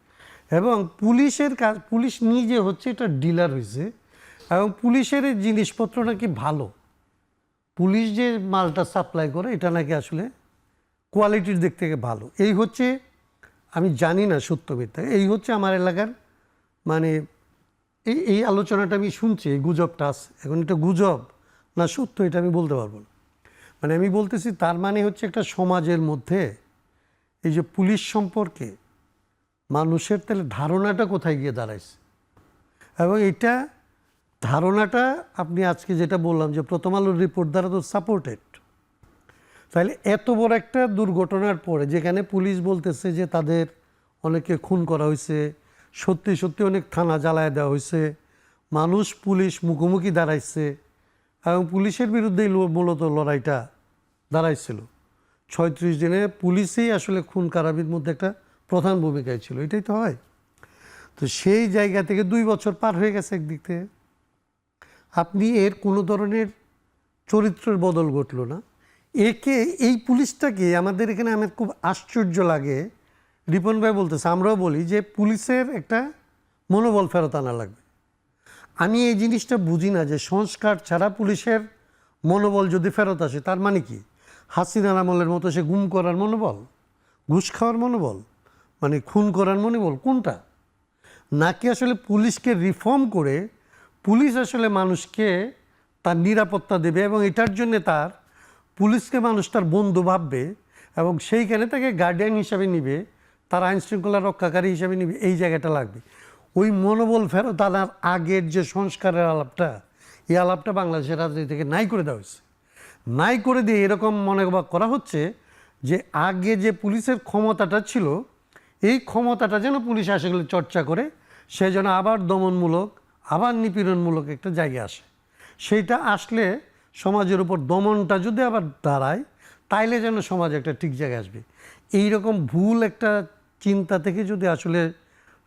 এবং পুলিশের কাজ, পুলিশ নিজে হচ্ছে এটা ডিলার হয়েছে। এবং পুলিশের এই জিনিসপত্র নাকি ভালো, পুলিশ যে মালটা সাপ্লাই করে এটা নাকি আসলে কোয়ালিটির দিক থেকে ভালো। এই হচ্ছে, আমি জানি না সত্য মিথ্যা, এই হচ্ছে আমার এলাকার মানে এই আলোচনাটা আমি শুনছি, এই গুজবটা আছে। এখন এটা গুজব না সত্য এটা আমি বলতে পারবো না। মানে আমি বলতেছি তার মানে হচ্ছে একটা সমাজের মধ্যে এই যে পুলিশ সম্পর্কে মানুষের তাহলে ধারণাটা কোথায় গিয়ে দাঁড়াইছে। এবং এটা ধারণাটা আপনি আজকে যেটা বললাম যে প্রথম আলোর রিপোর্ট দ্বারা তো সাপোর্টেড, তাহলে এত বড় একটা দুর্ঘটনার পরে যেখানে পুলিশ বলতেছে যে তাদের অনেকে খুন করা হয়েছে, সত্যি সত্যি অনেক থানা জ্বালায় দেওয়া হয়েছে, মানুষ পুলিশ মুখোমুখি দাঁড়াইছে এবং পুলিশের বিরুদ্ধেই মূলত লড়াইটা দাঁড়াইছিল। 36 দিনে পুলিশই আসলে খুন খারাপির মধ্যে একটা প্রধান ভূমিকায় ছিল, এটাই তো হয়। তো সেই জায়গা থেকে 2 বছর পার হয়ে গেছে একদিক থেকে, আপনি এর কোনো ধরনের চরিত্রের বদল ঘটলো না। একে এই পুলিশটাকে আমাদের এখানে আমার খুব আশ্চর্য লাগে। রিপন ভাই বলতেছে, আমরাও বলি যে পুলিশের একটা মনোবল ফেরত আনা লাগবে। আমি এই জিনিসটা বুঝি না যে সংস্কার ছাড়া পুলিশের মনোবল যদি ফেরত আসে তার মানে কি হাসিনার আমলের মতো সে গুম করার মনোবল, ঘুষ খাওয়ার মনোবল, মানে খুন করার মনোবল কোনটা? নাকি আসলে পুলিশকে রিফর্ম করে পুলিশ আসলে মানুষকে তার নিরাপত্তা দেবে এবং এটার জন্যে তার পুলিশকে মানুষ তার বন্ধু ভাববে এবং সেইখানে তাকে গার্ডিয়ান হিসাবে নিবে, তার আইনশৃঙ্খলা রক্ষাকারী হিসাবে নিবে, এই জায়গাটা লাগবে। ওই মনোবল ফেরত আনার আগের যে সংস্কারের আলাপটা, এই আলাপটা বাংলাদেশের রাজনীতি থেকে নাই করে দেওয়া হয়েছে। নাই করে দিয়ে এরকম মনে করা হচ্ছে যে আগে যে পুলিশের ক্ষমতাটা ছিল এই ক্ষমতাটা যেন পুলিশ আসলে চর্চা করে, সে যেন আবার দমনমূলক আবার নিপীড়নমূলক একটা জায়গায় আসে। সেইটা আসলে সমাজের উপর দমনটা যদি আবার দাঁড়ায় তাইলে যেন সমাজ একটা ঠিক জায়গায় আসবে। এই রকম ভুল একটা চিন্তা থেকে যদি আসলে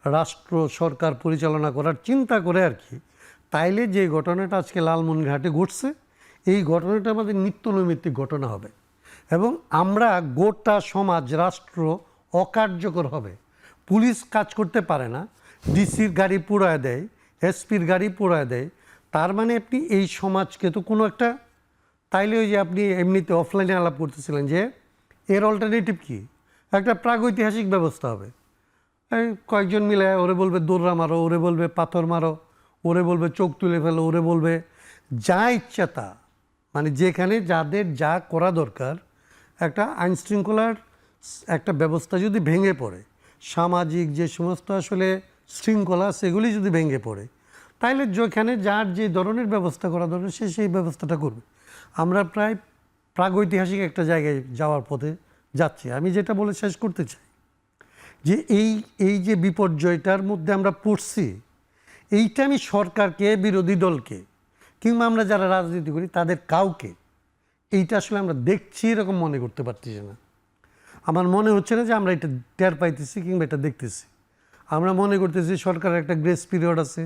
রাষ্ট্র সরকার পরিচালনা করার চিন্তা করে আর কি, তাইলে যে ঘটনাটা আজকে লালমনিরহাটে ঘটছে এই ঘটনাটা আমাদের নিত্য নৈমিত্তিক ঘটনা হবে এবং আমরা গোটা সমাজ রাষ্ট্র অকার্যকর হবে। পুলিশ কাজ করতে পারে না, ডিসির গাড়ি পোড়ায় দেয়, এসপির গাড়ি পোড়ায় দেয়, তার মানে আপনি এই সমাজকে তো কোনো একটা, তাইলে ওই যে আপনি এমনিতে অফলাইনে আলাপ করতেছিলেন যে এর অল্টারনেটিভ কি, একটা প্রাগৈতিহাসিক ব্যবস্থা হবে। এই কয়েকজন মিলে ওরে বলবে দৌড়া মারো, ওরে বলবে পাথর মারো, ওরে বলবে চোখ তুলে ফেলো, ওরে বলবে যা ইচ্ছা তা, মানে যেখানে যাদের যা করা দরকার, একটা আইনশৃঙ্খলার একটা ব্যবস্থা যদি ভেঙে পড়ে, সামাজিক যে সমস্ত আসলে শৃঙ্খলা সেগুলি যদি ভেঙে পড়ে, তাইলে যেখানে যার যে ধরনের ব্যবস্থা করা দরকার সে সেই ব্যবস্থাটা করবে। আমরা প্রায় প্রাগৈতিহাসিক একটা জায়গায় যাওয়ার পথে যাচ্ছি। আমি যেটা বলে শেষ করতে চাই যে এই যে বিপর্যয়টার মধ্যে আমরা পড়ছি, এইটা আমি সরকারকে, বিরোধী দলকে কিংবা আমরা যারা রাজনীতি করি তাদের কাউকে এইটা আসলে আমরা দেখছি এরকম মনে করতে পারতেছি না। আমার মনে হচ্ছে না যে আমরা এটা টের পাইতেছি কিংবা এটা দেখতেছি। আমরা মনে করতেছি সরকারের একটা গ্রেস পিরিয়ড আছে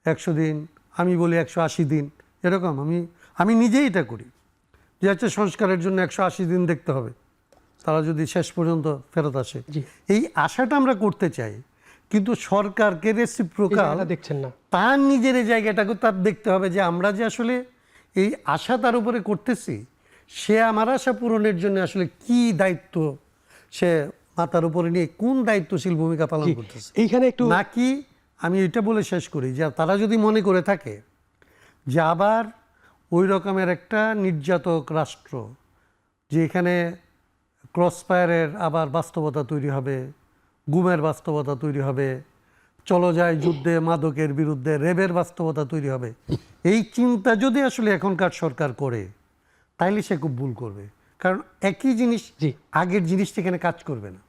100 দিন, আমি বলি 180 দিন, এরকম আমি নিজেই এটা করি যে আচ্ছা সংস্কারের জন্য 180 দিন দেখতে হবে, তারা যদি শেষ পর্যন্ত ফেরত আসে। এই আশাটা আমরা করতে চাই, কিন্তু সরকারকে রেসিপ্রোকাল দেখছেন না, তার নিজের এই জায়গাটাকে তার দেখতে হবে যে আমরা যে আসলে এই আশা তার উপরে করতেছি, সে আমার আশা পূরণের জন্য আসলে কি দায়িত্ব সে মাথার উপরে নিয়ে কোন দায়িত্বশীল ভূমিকা পালন করতেছে এইখানে একটু নাকি। আমি এটা বলে শেষ করি যে তারা যদি মনে করে থাকে যে আবার ওই রকমের একটা নির্যাতক রাষ্ট্র, যে এখানে ক্রসফায়ারের আবার বাস্তবতা তৈরি হবে, গুমের বাস্তবতা তৈরি হবে, চলো যায় যুদ্ধে মাদকের বিরুদ্ধে রেবের বাস্তবতা তৈরি হবে, এই চিন্তা যদি আসলে এখনকার সরকার করে তাইলে সে খুব ভুল করবে। কারণ একই জিনিস, আগের জিনিসটা এখানে কাজ করবে না।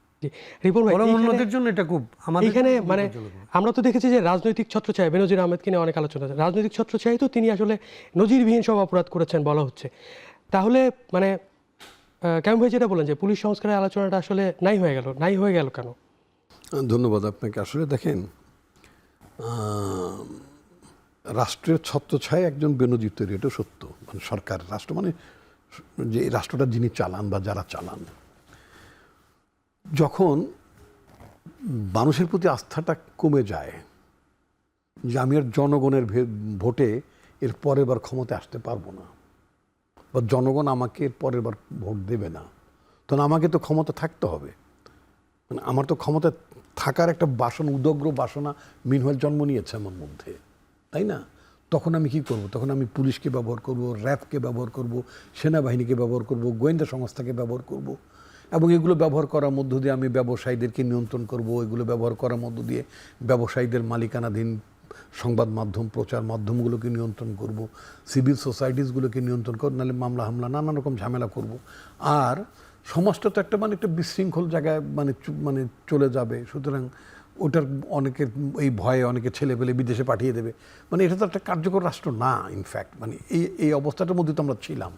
রিপন ভাই, অন্যদের জন্য এটা খুব আমাদের এখানে মানে আমরা তো দেখেছি যে রাজনৈতিক ছত্রছায়া, বেনজির আহমেদকে নিয়ে অনেক আলোচনা আছে, রাজনৈতিক ছত্রছায়ায় তো তিনি আসলে নজিরবিহীন সব অপরাধ করেছেন বলা হচ্ছে। তাহলে মানে কেমন ভাই যেটা বলেন যে পুলিশ সংস্কারের আলোচনাটা আসলে নাই হয়ে গেল কেন? ধন্যবাদ আপনাকে। আসলে দেখেন, আহ, রাষ্ট্রের ছত্রছায়ায় একজন বেনজির তৈরি, এটা সত্য। মানে সরকার, রাষ্ট্র মানে যে এই রাষ্ট্রটা যিনি চালান বা যারা চালান, যখন মানুষের প্রতি আস্থাটা কমে যায় যে আমি আর জনগণের ভোটে এর পরের বার ক্ষমতায় আসতে পারবো না, বা জনগণ আমাকে এর পরের বার ভোট দেবে না, তখন আমাকে তো ক্ষমতা থাকতে হবে। মানে আমার তো ক্ষমতা থাকার একটা বাসনা, উদগ্র বাসনা মিনহল জন্ম নিয়েছে আমার মধ্যে, তাই না? তখন আমি কি করব? তখন আমি পুলিশকে ব্যবহার করব, র্যাবকে ব্যবহার করব, সেনাবাহিনীকে ব্যবহার করব, গোয়েন্দা সংস্থাকে ব্যবহার করব, এবং এগুলো ব্যবহার করার মধ্য দিয়ে আমি ব্যবসায়ীদেরকে নিয়ন্ত্রণ করব। এগুলো ব্যবহার করার মধ্য দিয়ে ব্যবসায়ীদের মালিকানাধীন সংবাদ মাধ্যম, প্রচার মাধ্যমগুলোকে নিয়ন্ত্রণ করব, সিভিল সোসাইটিসগুলোকে নিয়ন্ত্রণ করব, নাহলে মামলা হামলা নানা রকম ঝামেলা করব। আর সমাজটা তো একটা একটা বিশৃঙ্খল জায়গায় মানে চলে যাবে। সুতরাং ওটার অনেকের এই ভয়ে অনেকে ছেলে পেলে বিদেশে পাঠিয়ে দেবে। মানে এটা তো একটা কার্যকর রাষ্ট্র না। ইনফ্যাক্ট মানে এই অবস্থাটার মধ্যে তো আমরা ছিলাম।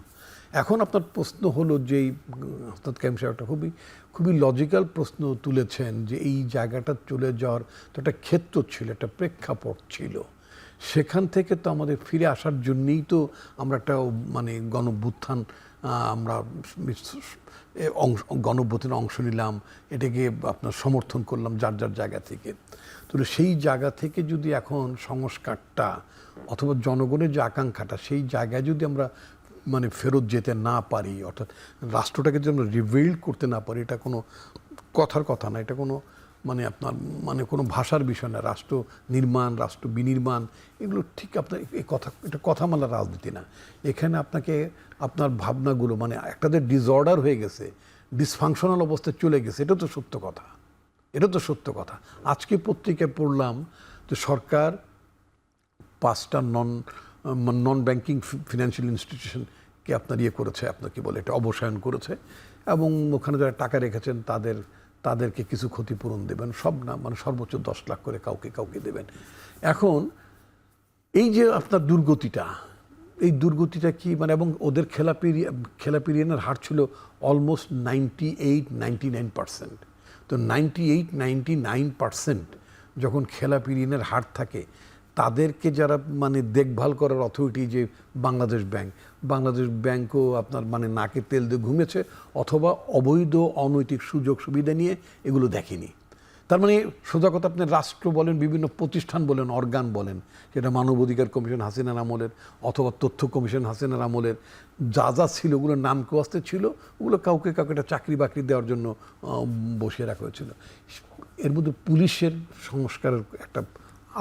এখন আপনার প্রশ্ন হলো যে ওস্তাদ কাইয়ুম সাহেব একটা খুবই লজিক্যাল প্রশ্ন তুলেছেন, যে এই জায়গাটা চলে যাওয়ার তো একটা ক্ষেত্র ছিল, একটা প্রেক্ষাপট ছিল। সেখান থেকে তো আমাদের ফিরে আসার জন্যেই তো আমরা একটা মানে গণভ্যুত্থান, আমরা গণভ্যুত্থানে অংশ নিলাম, এটাকে আপনার সমর্থন করলাম যার যার জায়গা থেকে। তো সেই জায়গা থেকে যদি এখন সংস্কারটা অথবা জনগণের যে আকাঙ্ক্ষাটা, সেই জায়গায় যদি আমরা মানে ফেরত যেতে না পারি, অর্থাৎ রাষ্ট্রটাকে যদি আমরা রিবিল্ড করতে না পারি, এটা কোনো কথার কথা না, এটা কোনো মানে আপনার মানে কোনো ভাষার বিষয় না। রাষ্ট্র নির্মাণ, রাষ্ট্র বিনির্মাণ, এগুলো ঠিক আপনার এই কথা, এটা কথা মালা রাজনীতি না। এখানে আপনাকে আপনার ভাবনাগুলো মানে একটাদের ডিসঅর্ডার হয়ে গেছে, ডিসফাংশনাল অবস্থায় চলে গেছে, এটা তো সত্য কথা, এটা তো সত্য কথা। আজকে পত্রিকায় পড়লাম যে সরকার 5টা নন ব্যাংকিং ফিনান্সিয়াল ইনস্টিটিউশনকে আপনার করেছে, আপনার কি বলে, এটা অবসায়ন করেছে, এবং ওখানে যারা টাকা রেখেছেন তাদেরকে কিছু ক্ষতিপূরণ দেবেন, সব না মানে সর্বোচ্চ 10 লাখ করে কাউকে দেবেন। এখন এই যে আপনার এই দুর্গতিটা কি মানে, এবং ওদের খেলাপি ঋণের হার ছিল অলমোস্ট 98-99%। তো 98-99% যখন খেলাপি ঋণের হার থাকে, তাদেরকে যারা মানে দেখভাল করার অথরিটি, যে বাংলাদেশ ব্যাংকও আপনার মানে নাকে তেল দিয়ে ঘুমেছে, অথবা অবৈধ অনৈতিক সুযোগ সুবিধা নিয়ে এগুলো দেখেনি। তার মানে সোজা কথা, আপনি রাষ্ট্র বলেন, বিভিন্ন প্রতিষ্ঠান বলেন, অর্গান বলেন, সেটা মানবাধিকার কমিশন হাসিনার আমলের অথবা তথ্য কমিশন হাসিনার আমলের, যা ছিল ওগুলোর নাম কোয়াস্তে ছিল, ওগুলো কাউকে একটা চাকরি বাকরি দেওয়ার জন্য বসিয়ে রাখা হয়েছিল। এর মধ্যে পুলিশের সংস্কারের একটা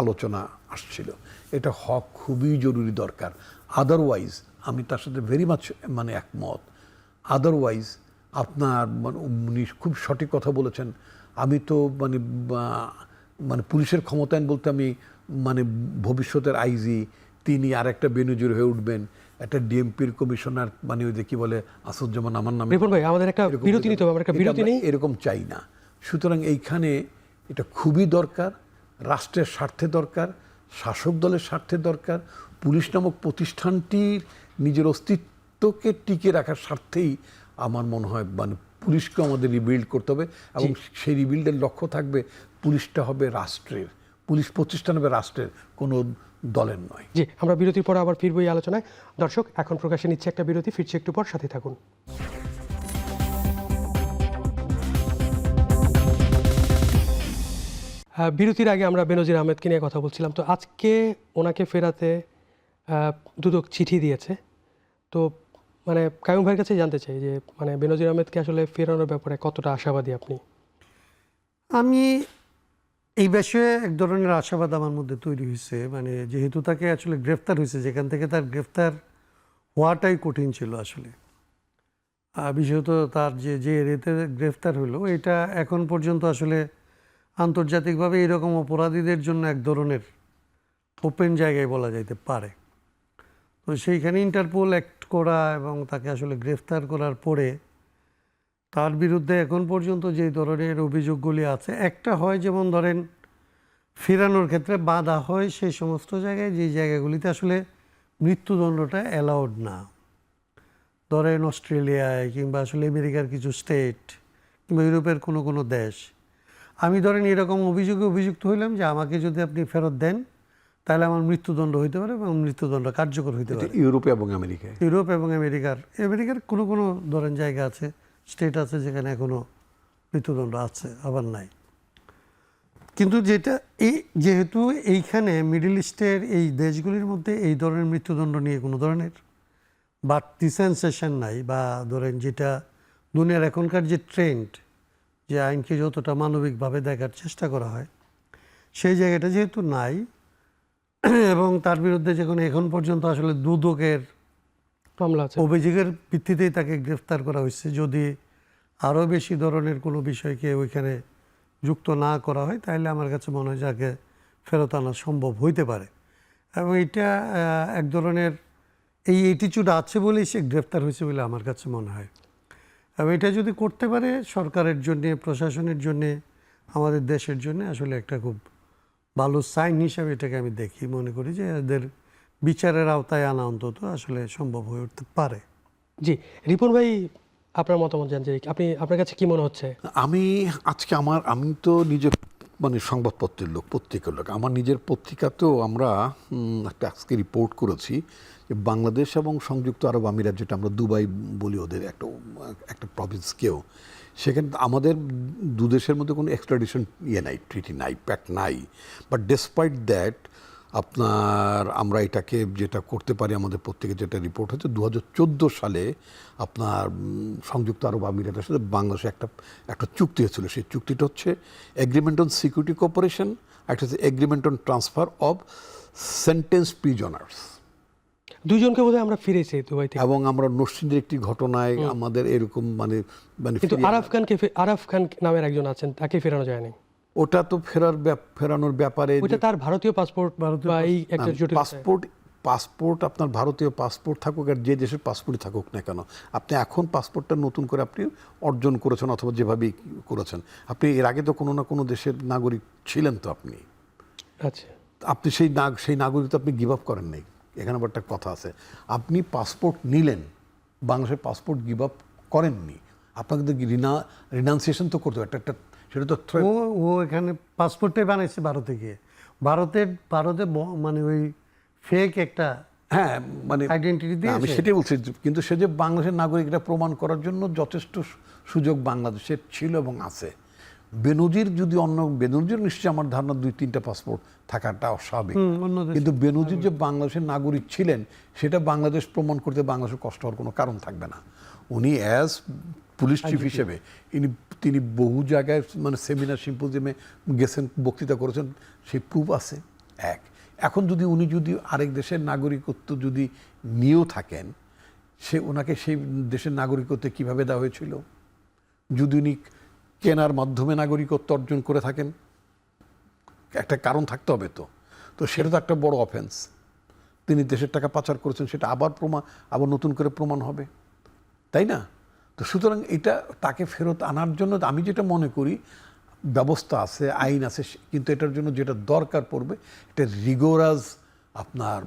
আলোচনা আসছিল, এটা হওয়া খুবই জরুরি দরকার। আদারওয়াইজ আমি তার সাথে ভেরি মাচ মানে একমত। আদারওয়াইজ আপনার মানে উনি খুব সঠিক কথা বলেছেন। আমি তো মানে পুলিশের ক্ষমতায়ন বলতে আমি মানে ভবিষ্যতের আইজি তিনি আর একটা বেনজির হয়ে উঠবেন, একটা ডিএমপির কমিশনার মানে ওই যে কি বলে আসাদুজ্জামান আমার নামে, রিপন ভাই আমাদের একটা বিরতি নিতে হবে, আমরা একটা বিরতি নেই, এরকম চাই না। সুতরাং এইখানে এটা খুবই দরকার, রাষ্ট্রের স্বার্থে দরকার, শাসক দলের স্বার্থে দরকার, পুলিশ নামক প্রতিষ্ঠানটির নিজের অস্তিত্বকে টিকে রাখার স্বার্থেই আমার মনে হয় মানে পুলিশকে আমাদের রিবিল্ড করতে হবে, এবং সেই রিবিল্ডের লক্ষ্য থাকবে পুলিশটা হবে রাষ্ট্রের, পুলিশ প্রতিষ্ঠান হবে রাষ্ট্রের, কোনো দলের নয়। জি, আমরা বিরতির পর আবার ফিরবো এই আলোচনায়। দর্শক, এখন প্রকাশে নিচ্ছে একটা বিরতি, ফিরছে একটু পর, সাথে থাকুন। বিরতির আগে আমরা বেনজির আহমেদকে নিয়ে কথা বলছিলাম। তো আজকে ওনাকে ফেরাতে দুদক চিঠি দিয়েছে। তো মানে কাইয়ুম ভাইয়ের কাছে জানতে চাই যে মানে বেনজির আহমেদকে আসলে ফেরানোর ব্যাপারে কতটা আশাবাদী আপনি? আমি এই বিষয়ে এক ধরনের আশাবাদ আমার মধ্যে তৈরি হয়েছে। মানে যেহেতু তাকে আসলে গ্রেফতার হয়েছে, যেখান থেকে তার গ্রেফতার হওয়াটাই কঠিন ছিল আসলে। বিশেষত তার যে রেতে গ্রেফতার হলো, এটা এখন পর্যন্ত আসলে আন্তর্জাতিকভাবে এরকম অপরাধীদের জন্য এক ধরনের ওপেন জায়গায় বলা যাইতে পারে। তো সেইখানে ইন্টারপোল অ্যাক্ট করা এবং তাকে আসলে গ্রেফতার করার পরে তার বিরুদ্ধে এখন পর্যন্ত যে ধরনের অভিযোগগুলি আছে, একটা হয় যেমন ধরেন ফেরানোর ক্ষেত্রে বাধা হয় সেই সমস্ত জায়গায় যে জায়গাগুলিতে আসলে মৃত্যুদণ্ডটা অ্যালাউড না। ধরেন অস্ট্রেলিয়ায় কিংবা আসলে আমেরিকার কিছু স্টেট কিংবা ইউরোপের কোনো কোনো দেশ, আমি ধরেন এরকম অভিযোগে অভিযুক্ত হইলাম যে আমাকে যদি আপনি ফেরত দেন তাহলে আমার মৃত্যুদণ্ড হইতে পারে এবং মৃত্যুদণ্ড কার্যকর হইতে পারে। ইউরোপে এবং আমেরিকায় ইউরোপ এবং আমেরিকার কোনো কোনো ধরেন জায়গা আছে, স্টেট আছে যেখানে এখনো মৃত্যুদণ্ড আছে, আবার নাই। কিন্তু যেটা যেহেতু এইখানে মিডল ইস্টের এই দেশগুলির মধ্যে এই ধরনের মৃত্যুদণ্ড নিয়ে কোনো ধরনের বাড়তি সেন্সেশন নাই, বা ধরেন যেটা দুনিয়ার এখনকার যে ট্রেন্ড, যে আইনকে যতটা মানবিকভাবে দেখার চেষ্টা করা হয়, সেই জায়গাটা যেহেতু নাই, এবং তার বিরুদ্ধে যখন এখন পর্যন্ত আসলে দুদকের মামলা আছে, অভিযোগের ভিত্তিতেই তাকে গ্রেফতার করা হয়েছে, যদি আরও বেশি ধরনের কোনো বিষয়কে ওইখানে যুক্ত না করা হয় তাহলে আমার কাছে মনে হয় যাকে ফেরত আনা সম্ভব হইতে পারে। এবং এটা এক ধরনের এই অ্যাটিচিউড আছে বলেই সে গ্রেফতার হয়েছে বলে আমার কাছে মনে হয়। এবং এটা যদি করতে পারে সরকারের জন্যে, প্রশাসনের জন্যে, আমাদের দেশের জন্য আসলে একটা খুব ভালো সাইন হিসাবে এটাকে আমি দেখি, মনে করি যে এদের বিচারের আওতায় আনা অন্তত আসলে সম্ভব হয়ে উঠতে পারে। জি রিপন ভাই, আপনার মতামত জানতে চাই, আপনার কাছে কি মনে হচ্ছে? আমি আজকে আমি তো নিজে মানে সংবাদপত্রের লোক, পত্রিকার লোক, আমার নিজের পত্রিকাতেও আমরা একটা আজকে রিপোর্ট করেছি যে বাংলাদেশ এবং সংযুক্ত আরব আমিরাত, যেটা আমরা দুবাই বলি ওদের একটা প্রভিন্সকেও, সেখানে আমাদের দু দেশের মধ্যে কোনো এক্সট্রাডিশন নাই, ট্রিটি নাই, প্যাক্ট নাই। বাট ডেসপাইট দ্যাট আমরা এটাকে যেটা করতে পারি, আমাদের প্রত্যেকে যেটা রিপোর্ট হচ্ছে 2014 সালে আপনার সংযুক্ত আরব আমিরাতের সাথে বাংলাদেশে একটা চুক্তি হয়েছিল। সেই চুক্তিটা হচ্ছে এগ্রিমেন্ট অন সিকিউরিটি কোঅপারেশন, একটা হচ্ছে agreement on transfer of sentence prisoners. দুইজনকে বোধহয় আমরা ফিরেছি দুবাই থেকে। এবং আমরা নরসিংদীর একটি ঘটনায় আমাদের এরকম মানে কিন্তু আরাফ খান নামের একজন আছেন, তাকে ফেরানো যায়নি। ওটা তো ফেরানোর ব্যাপারে ওটা তার ভারতীয় পাসপোর্ট বা এই একটা জটিল পাসপোর্ট আপনার ভারতীয় পাসপোর্ট থাকুক আর যে দেশের পাসপোর্টই থাকুক না কেন, আপনি এখন পাসপোর্টটা নতুন করে আপনি অর্জন করেছেন অথবা যেভাবেই করেছেন, আপনি এর আগে তো কোনো না কোনো দেশের নাগরিক ছিলেন, তো আচ্ছা আপনি সেই নাগরিকত্ব আপনি গিভ আপ করেন নাই। এখানে আবার একটা কথা আছে, আপনি পাসপোর্ট নিলেন, বাংলাদেশের পাসপোর্ট গিভ আপ করেননি, আপনাকে তো রিনাউন্সিয়েশন তো করতে হবে একটা, সেটা তো ও এখানে পাসপোর্টটাই বানাইছে ভারতে গিয়ে, ভারতে মানে ওই ফেক একটা হ্যাঁ মানে আইডেন্টিটি দিয়ে আমি সেটাই বলছি। কিন্তু সে যে বাংলাদেশের নাগরিক এটা প্রমাণ করার জন্য যথেষ্ট সুযোগ বাংলাদেশের ছিল এবং আছে। বেনজির নিশ্চয়ই আমার ধারণা 2-3টা পাসপোর্ট থাকাটা অস্বাভাবিক, কিন্তু বেনজির যে বাংলাদেশের নাগরিক ছিলেন সেটা বাংলাদেশ প্রমাণ করতে বাংলাদেশের কষ্ট হওয়ার কোনো কারণ থাকবে না। উনি অ্যাজ পুলিশ চিফ হিসেবে তিনি বহু জায়গায় মানে সেমিনার সিম্পোজিয়ামে গেছেন, বক্তৃতা করেছেন, সেই প্রুফ আছে। এখন উনি যদি আরেক দেশের নাগরিকত্ব যদি নিয়েও থাকেন, ওনাকে সেই দেশের নাগরিকত্ব কিভাবে দেওয়া হয়েছিল, যদি উনি কেনার মাধ্যমে নাগরিকত্ব অর্জন করে থাকেন, একটা কারণ থাকতে হবে। তো সেটা তো একটা বড় অফেন্স। তিনি দেশের টাকা পাচার করেছেন, সেটা আবার নতুন করে প্রমাণ হবে, তাই না? তো সুতরাং এটা তাকে ফেরত আনার জন্য আমি যেটা মনে করি, ব্যবস্থা আছে, আইন আছে, কিন্তু এটার জন্য যেটা দরকার পড়বে এটা রিগোরাস আপনার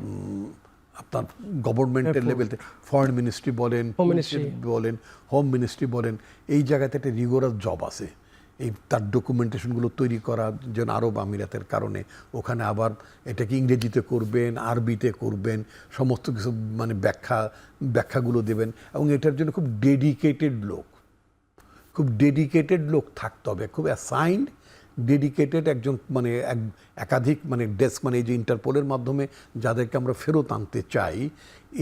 গভর্নমেন্টের লেভেলতে, ফরেন মিনিস্ট্রি বলেন, হোম মিনিস্ট্রি বলেন, এই জায়গাতে একটা রিগোরাস জব আছে। তার ডকুমেন্টেশনগুলো তৈরি করা, যেন আরব আমিরাতের কারণে ওখানে আবার এটাকে ইংরেজিতে করবেন, আরবিতে করবেন, সমস্ত কিছু মানে ব্যাখ্যাগুলো দেবেন, এবং এটার জন্য খুব ডেডিকেটেড লোক থাকতে হবে, খুব অ্যাসাইন্ড ডেডিকেটেড একজন মানে একাধিক মানে ডেস্ক, মানে এই যে ইন্টারপোলের মাধ্যমে যাদেরকে আমরা ফেরত আনতে চাই,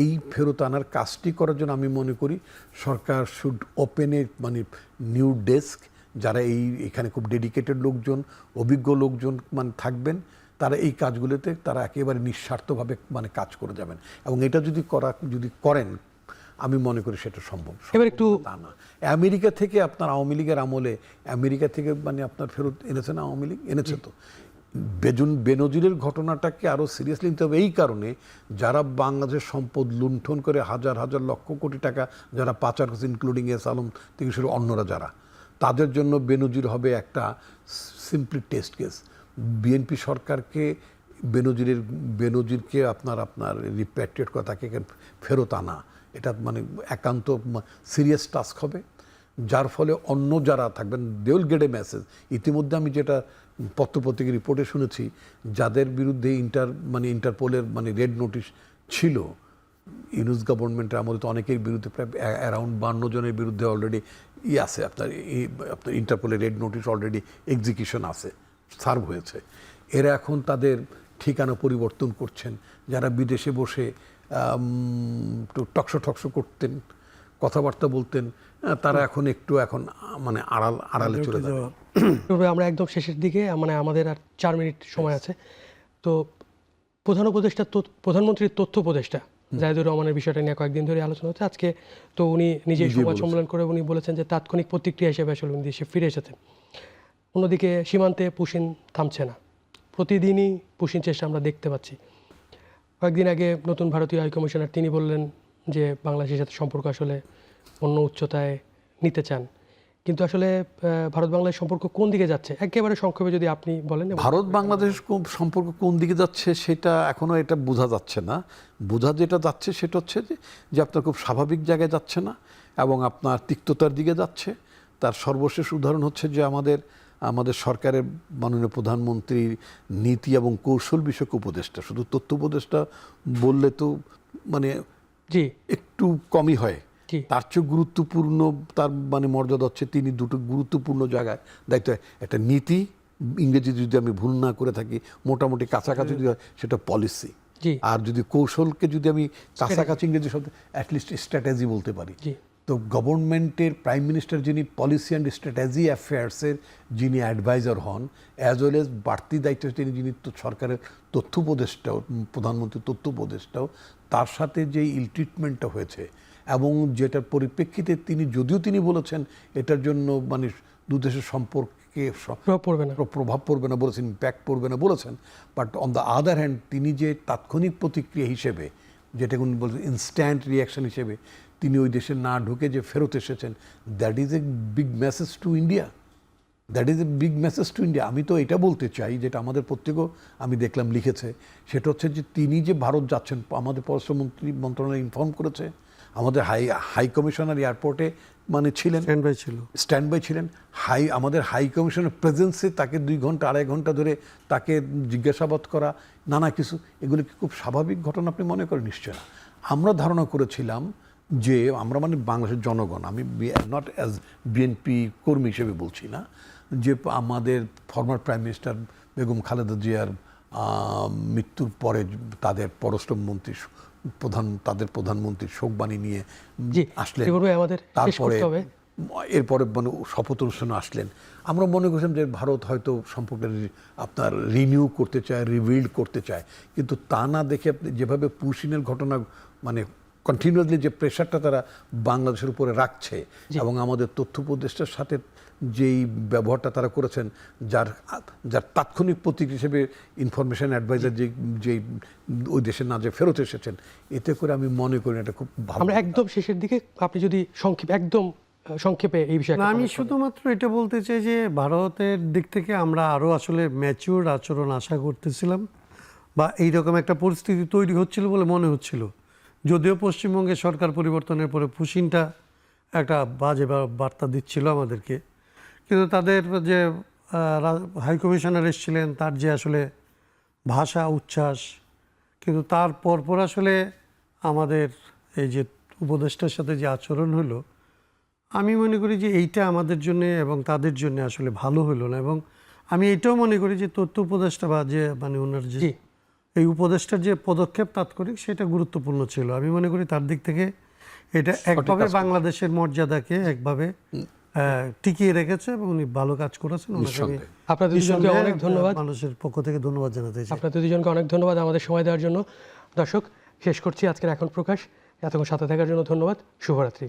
এই ফেরত আনার কাজটি করার জন্য আমি মনে করি সরকার শুড ওপেন এ মানে নিউ ডেস্ক, যারা এখানে খুব ডেডিকেটেড লোকজন, অভিজ্ঞ লোকজন মানে থাকবেন, তারা এই কাজগুলোতে তারা একেবারে নিঃস্বার্থভাবে মানে কাজ করে যাবেন। এবং এটা যদি করেন, আমি মনে করি সেটা সম্ভব। এবার একটু তা না, আমেরিকা থেকে আপনার আওয়ামী লীগের আমলে আমেরিকা থেকে মানে আপনার ফেরত এনেছে না, আওয়ামী লীগ এনেছে। তো বেনজিরের ঘটনাটাকে আরও সিরিয়াসলি নিতে হবে এই কারণে, যারা বাংলাদেশের সম্পদ লুণ্ঠন করে হাজার হাজার লক্ষ কোটি টাকা যারা পাচার করছে, ইনক্লুডিং এস আলম থেকে শুরু অন্যরা যারা, তাদের জন্য বেনজির হবে একটা সিম্পলি টেস্ট কেস। বিএনপি সরকারকে বেনজিরকে আপনার রিপ্যাট্রিয়েট করা, তাকে ফেরত আনা, এটা মানে একান্ত সিরিয়াস টাস্ক হবে, যার ফলে অন্য যারা থাকবেন they will get a message. ইতিমধ্যে আমি যেটা পত্রপত্রিকা রিপোর্টে শুনেছি, যাদের বিরুদ্ধে ইন্টারপোলের রেড নোটিশ ছিল, ইউনুস গভর্নমেন্টের আমলে তো অনেকের বিরুদ্ধে প্রায় অ্যারাউন্ড 52 জনের বিরুদ্ধে অলরেডি আছে আপনার ইন্টারপোলের রেড নোটিশ অলরেডি এক্সিকিউশন আছে, সার্ভ হয়েছে। এরা এখন তাদের ঠিকানা পরিবর্তন করছেন। যারা বিদেশে বসে টকশো করতেন, কথাবার্তা বলতেন, তারা এখন আড়ালে চলে যাবে। তবে আমরা একদম শেষের দিকে, আমাদের আর 4 মিনিট সময় আছে। তো প্রধানমন্ত্রীর তথ্য উপদেষ্টা জাহিদুর রহমানের বিষয়টা নিয়ে কয়েকদিন ধরে আলোচনা হচ্ছে। আজকে তো উনি নিজেই সংবাদ সম্মেলন করে উনি বলেছেন যে তাৎক্ষণিক প্রতিক্রিয়া হিসেবে আসলে উনি দেশে ফিরে এসেছেন। অন্যদিকে সীমান্তে পুশিন থামছে না, প্রতিদিনই পুশিন চেষ্টা আমরা দেখতে পাচ্ছি। কয়েকদিন আগে নতুন ভারতীয় হাইকমিশনার তিনি বললেন যে বাংলাদেশের সাথে সম্পর্ক আসলে অন্য উচ্চতায় নিতে চান, কিন্তু আসলে ভারত বাংলাদেশ সম্পর্ক কোন দিকে যাচ্ছে একেবারে সংক্ষেপে যদি আপনি বলেন। ভারত বাংলাদেশ সম্পর্ক কোন দিকে যাচ্ছে সেটা এখনো এটা বোঝা যাচ্ছে না। যেটা যাচ্ছে সেটা হচ্ছে যে আপনার খুব স্বাভাবিক জায়গায় যাচ্ছে না এবং আপনার তিক্ততার দিকে যাচ্ছে। তার সর্বশেষ উদাহরণ হচ্ছে যে আমাদের সরকারের মাননীয় প্রধানমন্ত্রীর নীতি এবং কৌশল বিষয়ক উপদেষ্টা, শুধু তথ্য উপদেষ্টা বললে তো জি একটু কমই হয়, তার চেয়ে গুরুত্বপূর্ণ তার মর্যাদা হচ্ছে তিনি দুটো গুরুত্বপূর্ণ জায়গায় দায়িত্ব। একটা নীতি, ইংরেজি যদি আমি ভুল না করে থাকি মোটামুটি কাছাকাছি যদি হয় সেটা পলিসি, আর যদি কৌশলকে যদি আমি কাছাকাছি ইংরেজি শব্দ অ্যাটলিস্ট স্ট্র্যাটেজি বলতে পারি। তো গভর্নমেন্টের প্রাইম মিনিস্টার যিনি পলিসি অ্যান্ড স্ট্র্যাটেজি অ্যাফেয়ার্সের যিনি অ্যাডভাইজার হন, অ্যাজ ওয়েল এজ বাড়তি দায়িত্ব যিনি সরকারের তথ্য উপদেষ্টাও, প্রধানমন্ত্রীর তথ্য উপদেষ্টাও, তার সাথে যে ইল ট্রিটমেন্টটা হয়েছে এবং যেটার পরিপ্রেক্ষিতে তিনি বলেছেন এটার জন্য দু দেশের সম্পর্কে প্রভাব পড়বে না বলেছেন, ইম্প্যাক্ট পড়বে না বলেছেন, but on the other hand তিনি যে তাৎক্ষণিক প্রতিক্রিয়া হিসেবে, যেটা উনি বলছেন ইনস্ট্যান্ট রিয়াকশন হিসেবে তিনি ওই দেশে না ঢুকে যে ফেরত এসেছেন, that is a big message to India. আমি তো এটা বলতে চাই, যেটা আমাদের পত্রিকাও আমি দেখলাম লিখেছে, সেটা হচ্ছে যে তিনি যে ভারত যাচ্ছেন, আমাদের পররাষ্ট্র মন্ত্রণালয় ইনফর্ম করেছে, আমাদের হাই কমিশনার এয়ারপোর্টে স্ট্যান্ড বাই ছিলেন। আমাদের হাই কমিশনের প্রেজেন্সে তাকে 2 ঘন্টা 2.5 ঘন্টা ধরে তাকে জিজ্ঞাসাবাদ করা, নানা কিছু, এগুলো কি খুব স্বাভাবিক ঘটনা আপনি মনে করেন? নিশ্চয় না। আমরা ধারণা করেছিলাম যে আমরা বাংলাদেশের জনগণ, আমি নট অ্যাজ বিএনপি কর্মী হিসেবে বলছি না, যে আমাদের former prime minister Begum Khaleda জিয়ার মৃত্যুর পরে তাদের পররাষ্ট্রমন্ত্রী তাদের প্রধানমন্ত্রীর শোকবাণী নিয়ে আসলেন, তারপরে এরপরে শপথ অনুষ্ঠানে আসলেন। আমরা মনে করছিলাম যে ভারত হয়তো সম্পর্কটা আপনার রিনিউ করতে চায়, রিবিল্ড করতে চায়, কিন্তু তা না দেখে যেভাবে পুশিনের ঘটনা কন্টিনিউয়াসলি যে প্রেশারটা তারা বাংলাদেশের উপরে রাখছে এবং আমাদের তথ্য উপদেষ্টার সাথে যেই ব্যবহারটা তারা করেছেন, যার তাৎক্ষণিক প্রতিক্রিয়া হিসেবে ইনফরমেশন অ্যাডভাইজার যেই ওই দেশে না যে ফেরত এসেছেন, এতে করে আমি মনে করি এটা খুব ভালো। আমরা একদম শেষের দিকে আপনি যদি সংক্ষেপে এই বিষয়ে। আমি শুধুমাত্র এটা বলতে চাই যে ভারতের দিক থেকে আমরা আরও আসলে ম্যাচিউর আচরণ আশা করতেছিলাম, বা এইরকম একটা পরিস্থিতি তৈরি হচ্ছিল বলে মনে হচ্ছিল। যদিও পশ্চিমবঙ্গে সরকার পরিবর্তনের পরে পুশিনটা একটা বাজে বার্তা দিচ্ছিল আমাদেরকে, কিন্তু তাদের যে হাই কমিশনার এসেছিলেন তার যে আসলে ভাষা উচ্ছ্বাস, কিন্তু তার পরপর আসলে আমাদের এই যে উপদেষ্টার সাথে যে আচরণ হলো, আমি মনে করি যে এইটা আমাদের জন্য এবং তাদের জন্য আসলে ভালো হলো না। এবং আমি এটাও মনে করি যে তথ্য উপদেষ্টা বা যে ওনার যে এই উপদেষ্টার যে পদক্ষেপ তাৎক্ষণিক, সেটা গুরুত্বপূর্ণ ছিল। আমি মনে করি তার দিক থেকে এটা একভাবে বাংলাদেশের মর্যাদাকে একভাবে টিকিয়ে রেখেছে এবং উনি ভালো কাজ করেছেন। আপনাদের দুজনকে অনেক ধন্যবাদ, মানুষের পক্ষ থেকে ধন্যবাদ জানাতে চাই। আপনাদের দুজনকে অনেক ধন্যবাদ আমাদের সময় দেওয়ার জন্য। দর্শক, শেষ করছি আজকের এখন প্রকাশ। এতক্ষণ সাথে থাকার জন্য ধন্যবাদ। শুভরাত্রি।